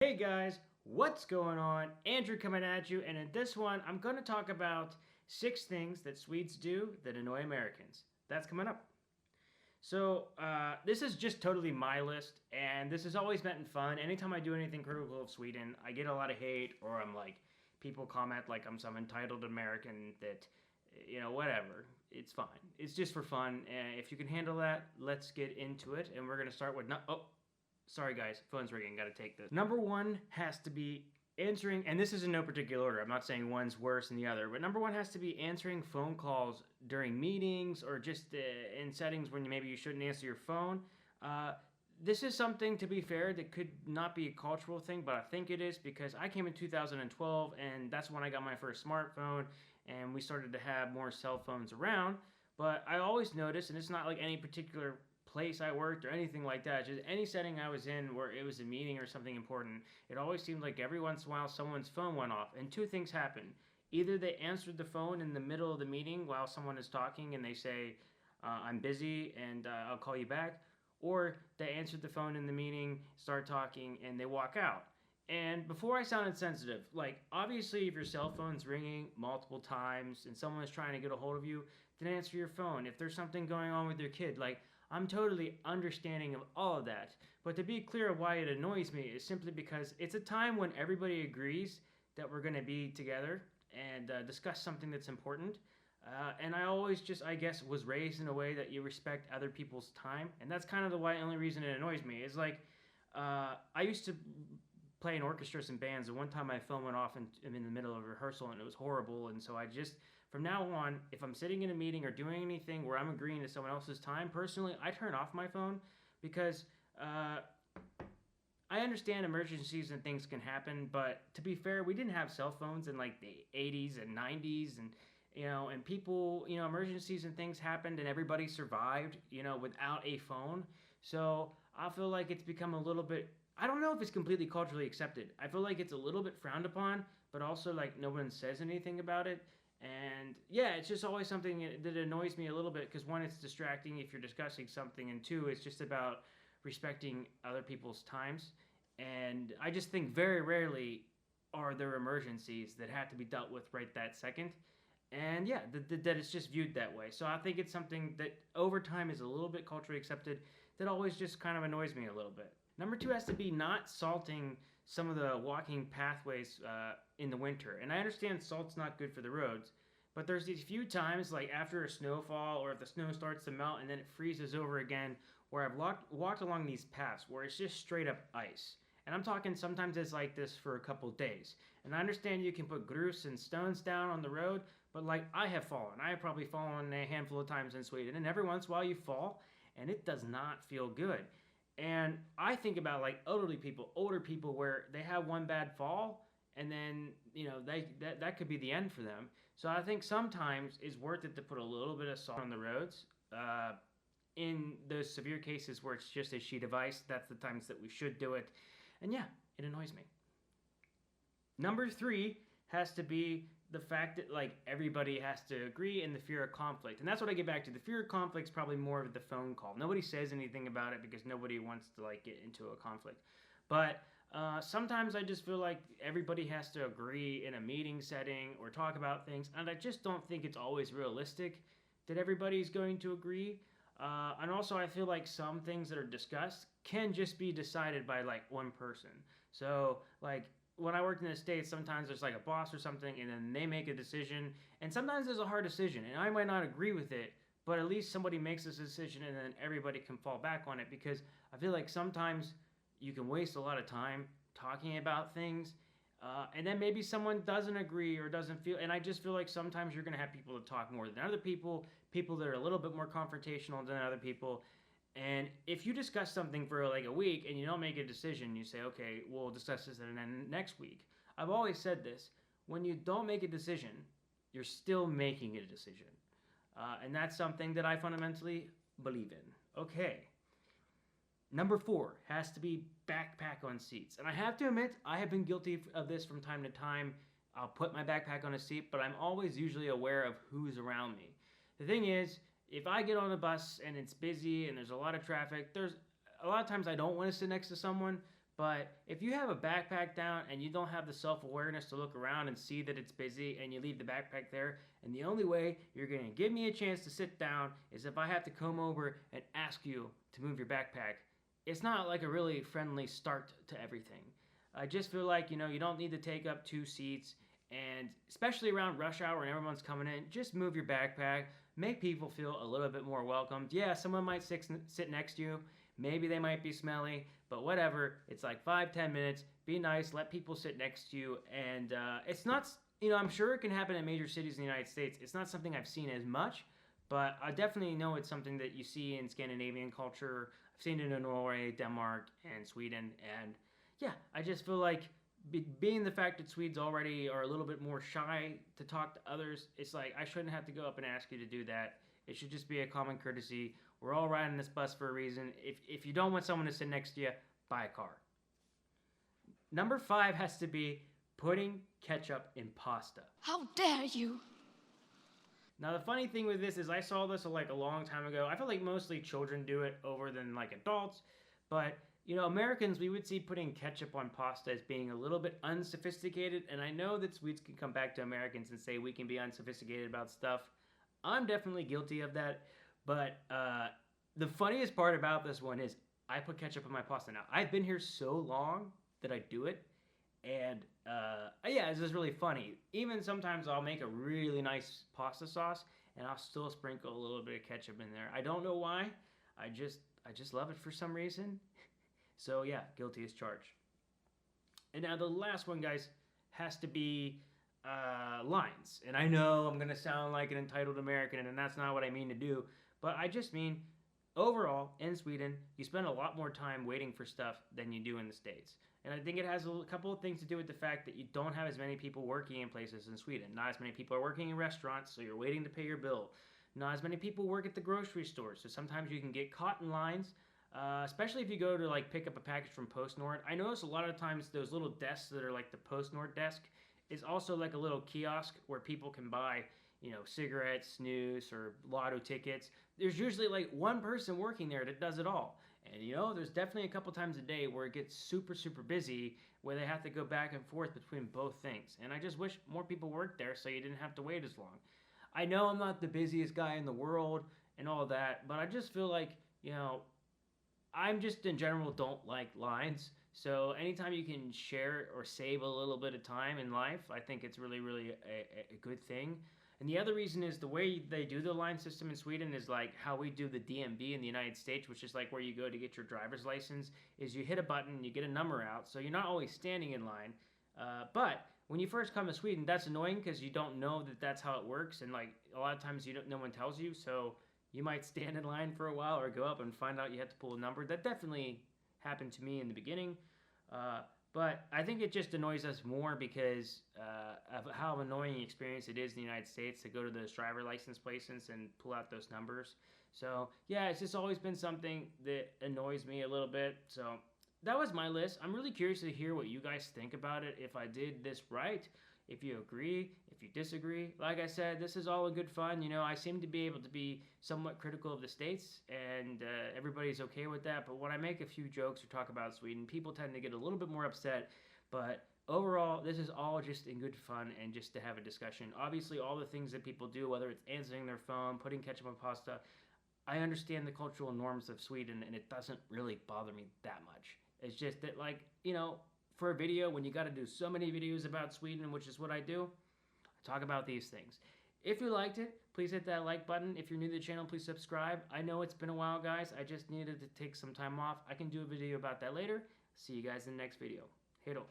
Hey guys, what's going on? Andrew coming at you, and in this one, I'm going to talk about 6 things that Swedes do that annoy Americans. That's coming up. So, this is just totally my list, and this has always been fun. Anytime I do anything critical of Sweden, I get a lot of hate, or I'm like, people comment like I'm some entitled American that, whatever. It's fine. It's just for fun, and if you can handle that, let's get into it. And we're going to start with, sorry guys, phone's ringing, gotta take this. Number one has to be answering, and this is in no particular order, I'm not saying one's worse than the other, but number one has to be answering phone calls during meetings or just in settings when maybe you shouldn't answer your phone. This is something, to be fair, that could not be a cultural thing, but I think it is because I came in 2012 and that's when I got my first smartphone and we started to have more cell phones around. But I always noticed, and it's not like any particular place I worked or anything like that, just any setting I was in where it was a meeting or something important, it always seemed like every once in a while someone's phone went off. And two things happened. Either they answered the phone in the middle of the meeting while someone is talking and they say, I'm busy and I'll call you back, or they answered the phone in the meeting, start talking, and they walk out. And before I sounded sensitive, like obviously if your cell phone's ringing multiple times and someone is trying to get a hold of you, then answer your phone. If there's something going on with your kid, like I'm totally understanding of all of that. But to be clear why it annoys me is simply because it's a time when everybody agrees that we're going to be together and discuss something that's important. And I always just, I guess, was raised in a way that you respect other people's time. And that's kind of the only reason it annoys me. Is like, I used to play in orchestras and bands, and one time my phone went off in the middle of a rehearsal, and it was horrible. And so I just, from now on, if I'm sitting in a meeting or doing anything where I'm agreeing to someone else's time, personally, I turn off my phone because I understand emergencies and things can happen, but to be fair, we didn't have cell phones in like the 80s and 90s, and people, emergencies and things happened, and everybody survived, without a phone. So I feel like it's become a little bit. I don't know if it's completely culturally accepted. I feel like it's a little bit frowned upon, but also like no one says anything about it. And yeah, it's just always something that annoys me a little bit because one, it's distracting if you're discussing something, and two, it's just about respecting other people's times. And I just think very rarely are there emergencies that have to be dealt with right that second. And yeah, that it's just viewed that way. So I think it's something that over time is a little bit culturally accepted that always just kind of annoys me a little bit. Number two has to be not salting some of the walking pathways in the winter. And I understand salt's not good for the roads, but there's these few times, like after a snowfall or if the snow starts to melt and then it freezes over again, where I've walked along these paths where it's just straight up ice. And I'm talking sometimes it's like this for a couple days. And I understand you can put grus and stones down on the road, but like I have fallen. I have probably fallen a handful of times in Sweden, and every once in a while you fall, and it does not feel good. And I think about like elderly people, older people, where they have one bad fall, and then that could be the end for them. So I think sometimes it's worth it to put a little bit of salt on the roads. In those severe cases where it's just a sheet of ice, that's the times that we should do it. And yeah, it annoys me. Number three has to be the fact that like everybody has to agree and the fear of conflict. And that's what I get back to. The fear of conflict is probably more of the phone call. Nobody says anything about it because nobody wants to like get into a conflict. But sometimes I just feel like everybody has to agree in a meeting setting or talk about things, and I just don't think it's always realistic that everybody's going to agree. And also, I feel like some things that are discussed can just be decided by like one person. So, like when I worked in the States, sometimes there's like a boss or something, and then they make a decision, and sometimes there's a hard decision, and I might not agree with it, but at least somebody makes this decision, and then everybody can fall back on it because I feel like sometimes you can waste a lot of time talking about things. And then maybe someone doesn't agree or doesn't feel, and I just feel like sometimes you're going to have people that talk more than other people that are a little bit more confrontational than other people. And if you discuss something for like a week and you don't make a decision, you say, okay, we'll discuss this and then next week. I've always said this: when you don't make a decision, you're still making a decision, and that's something that I fundamentally believe in. Okay. Number four has to be backpack on seats. And I have to admit, I have been guilty of this from time to time. I'll put my backpack on a seat, but I'm always usually aware of who's around me. The thing is, if I get on a bus and it's busy and there's a lot of traffic, there's a lot of times I don't want to sit next to someone, But if you have a backpack down and you don't have the self awareness to look around and see that it's busy and you leave the backpack there, and the only way you're going to give me a chance to sit down is if I have to come over and ask you to move your backpack, it's not like a really friendly start to everything. I just feel like, you don't need to take up two seats, and especially around rush hour when everyone's coming in, just move your backpack, make people feel a little bit more welcomed. Yeah, someone might sit next to you. Maybe they might be smelly, but whatever. It's like 5-10 minutes. Be nice. Let people sit next to you. And it's not, I'm sure it can happen in major cities in the United States. It's not something I've seen as much, but I definitely know it's something that you see in Scandinavian culture. I've seen it in Norway, Denmark, and Sweden. And yeah, I just feel like being the fact that Swedes already are a little bit more shy to talk to others, it's like I shouldn't have to go up and ask you to do that. It should just be a common courtesy. We're all riding this bus for a reason. If you don't want someone to sit next to you, buy a car. Number 5 has to be putting ketchup in pasta. How dare you? Now the funny thing with this is I saw this like a long time ago. I feel like mostly children do it over than like adults, but Americans, we would see putting ketchup on pasta as being a little bit unsophisticated, and I know that Swedes can come back to Americans and say we can be unsophisticated about stuff. I'm definitely guilty of that, but the funniest part about this one is I put ketchup on my pasta. Now, I've been here so long that I do it, and yeah, it's just really funny. Even sometimes I'll make a really nice pasta sauce, and I'll still sprinkle a little bit of ketchup in there. I don't know why. I just love it for some reason. So yeah, guilty as charged. And now the last one, guys, has to be lines. And I know I'm going to sound like an entitled American, and that's not what I mean to do. But I just mean, overall, in Sweden, you spend a lot more time waiting for stuff than you do in the States. And I think it has a couple of things to do with the fact that you don't have as many people working in places in Sweden. Not as many people are working in restaurants, so you're waiting to pay your bill. Not as many people work at the grocery store, so sometimes you can get caught in lines. Especially if you go to like pick up a package from PostNord. I notice a lot of times those little desks that are like the PostNord desk is also like a little kiosk where people can buy, cigarettes, snus, or lotto tickets. There's usually like one person working there that does it all. And there's definitely a couple times a day where it gets super, super busy where they have to go back and forth between both things. And I just wish more people worked there so you didn't have to wait as long. I know I'm not the busiest guy in the world and all that, but I just feel like, I'm just in general don't like lines. So anytime you can share or save a little bit of time in life, I think it's really, really a good thing. And the other reason is the way they do the line system in Sweden is like how we do the DMV in the United States, which is like where you go to get your driver's license, is you hit a button, you get a number out. So you're not always standing in line. But when you first come to Sweden, that's annoying because you don't know that that's how it works. And like a lot of times no one tells you. So you might stand in line for a while or go up and find out you have to pull a number. That definitely happened to me in the beginning. But I think it just annoys us more because of how annoying experience it is in the United States to go to those driver license places and pull out those numbers. So, yeah, it's just always been something that annoys me a little bit. So that was my list. I'm really curious to hear what you guys think about it, if I did this right, if you agree, if you disagree. Like I said, this is all in good fun. I seem to be able to be somewhat critical of the States, and everybody's okay with that. But when I make a few jokes or talk about Sweden, people tend to get a little bit more upset. But overall, this is all just in good fun and just to have a discussion. Obviously, all the things that people do, whether it's answering their phone, putting ketchup on pasta, I understand the cultural norms of Sweden, and it doesn't really bother me that much. It's just that, for a video, when you got to do so many videos about Sweden, which is what I do, I talk about these things. If you liked it, please hit that like button. If you're new to the channel, please subscribe. I know it's been a while, guys. I just needed to take some time off. I can do a video about that later. See you guys in the next video. Hej då.